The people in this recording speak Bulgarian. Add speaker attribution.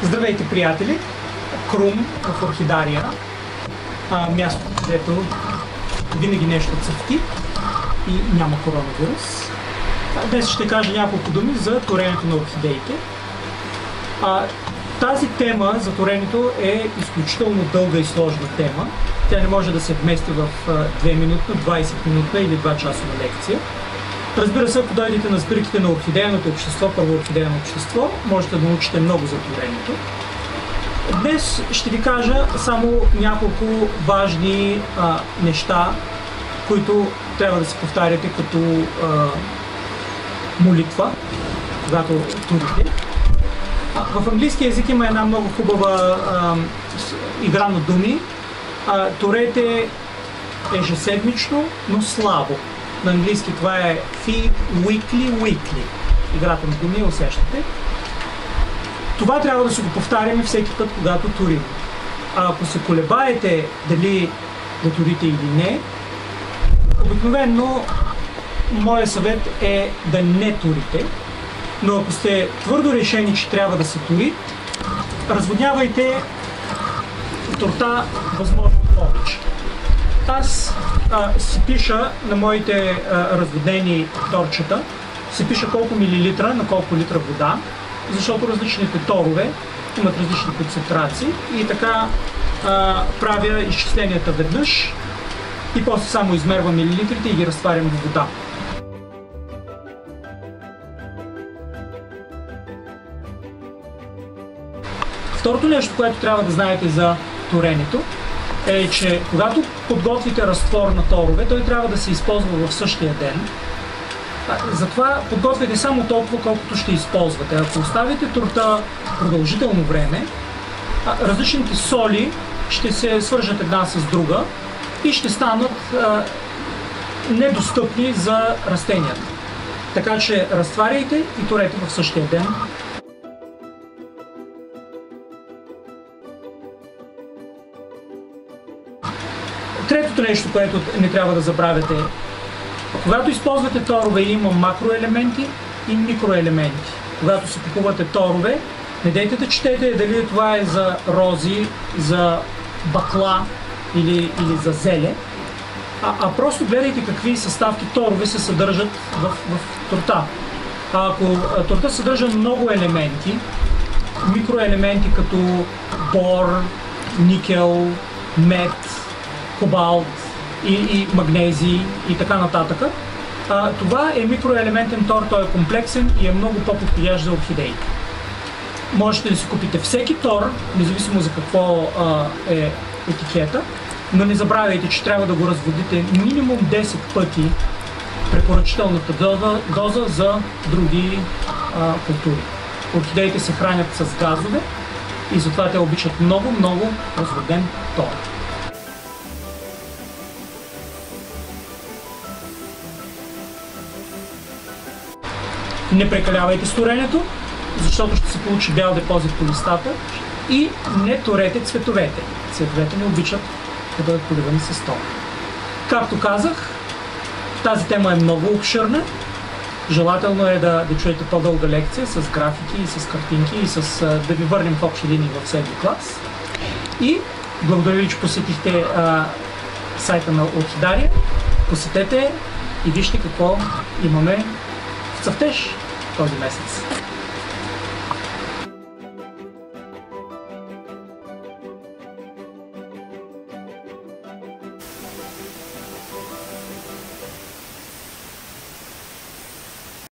Speaker 1: Здравейте, приятели! Крум в Орхидария, място, където винаги нещо цъфти и няма коронавирус. Днес ще кажа няколко думи за торенето на орхидеите. Тази тема за торенето е изключително дълга и сложна тема. Тя не може да се вмести в 2-минутна, 20-минутна или 2-часова лекция. Разбира се, ако дойдете на сбирките на орхидейното общество, първо орхидейно общество, можете да научите много за торенето. Днес ще ви кажа само няколко важни неща, които трябва да си повтаряте като молитва, когато турите. В английски език има една много хубава игра на думи. Торете ежеседмично, но слабо. На английски това е feed weekly. Играта на думи, усещате. Това трябва да си го повтаряме всеки път, когато турим. Ако се колебаете дали да турите или не, обикновено моят съвет е да не турите. Но ако сте твърдо решени, че трябва да се тури, разводнявайте торта възможно повече. Аз си пиша на моите разводнени торчета, си пиша колко милилитра на колко литра вода, защото различните торове имат различни концентрации и така правя изчисленията веднъж и после само измервам милилитрите и ги разтварям в вода. Второто нещо, което трябва да знаете за торенето, е, че когато подготвите разтвор на торове, той трябва да се използва в същия ден. Затова подготвяйте само толкова, колкото ще използвате. Ако оставите торта продължително време, различните соли ще се свържат една с друга и ще станат недостъпни за растенията. Така че разтваряйте и торете в същия ден. Третото нещо, което не трябва да забравяте, когато използвате торове, има макроелементи и микроелементи. Когато си купувате торове, не дейте да четете дали това е за рози, за бакла или за зеле, а просто гледайте какви съставки торове се съдържат в торта. Ако торта съдържа много елементи, микроелементи като бор, никел, мед, кобалт и магнезий и така нататък. Това е микроелементен тор, той е комплексен и е много по-подходящ за орхидеите. Можете да си купите всеки тор, независимо за какво е етикета, но не забравяйте, че трябва да го разводите минимум 10 пъти препоръчителната доза за други култури. Орхидеите се хранят с газове и затова те обичат много разводен тор. Не прекалявайте с торенето, защото ще се получи бял депозит по листата, и не торете цветовете. Цветовете не обичат да бъдат поливани с тор. Както казах, тази тема е много обширна. Желателно е да чуете по-дълга лекция с графики и с картинки и да ви върнем в общи линии в 7 клас. И благодаря ви, че посетихте сайта на Орхидария. Посетете и вижте какво имаме в цъфтеж този месец.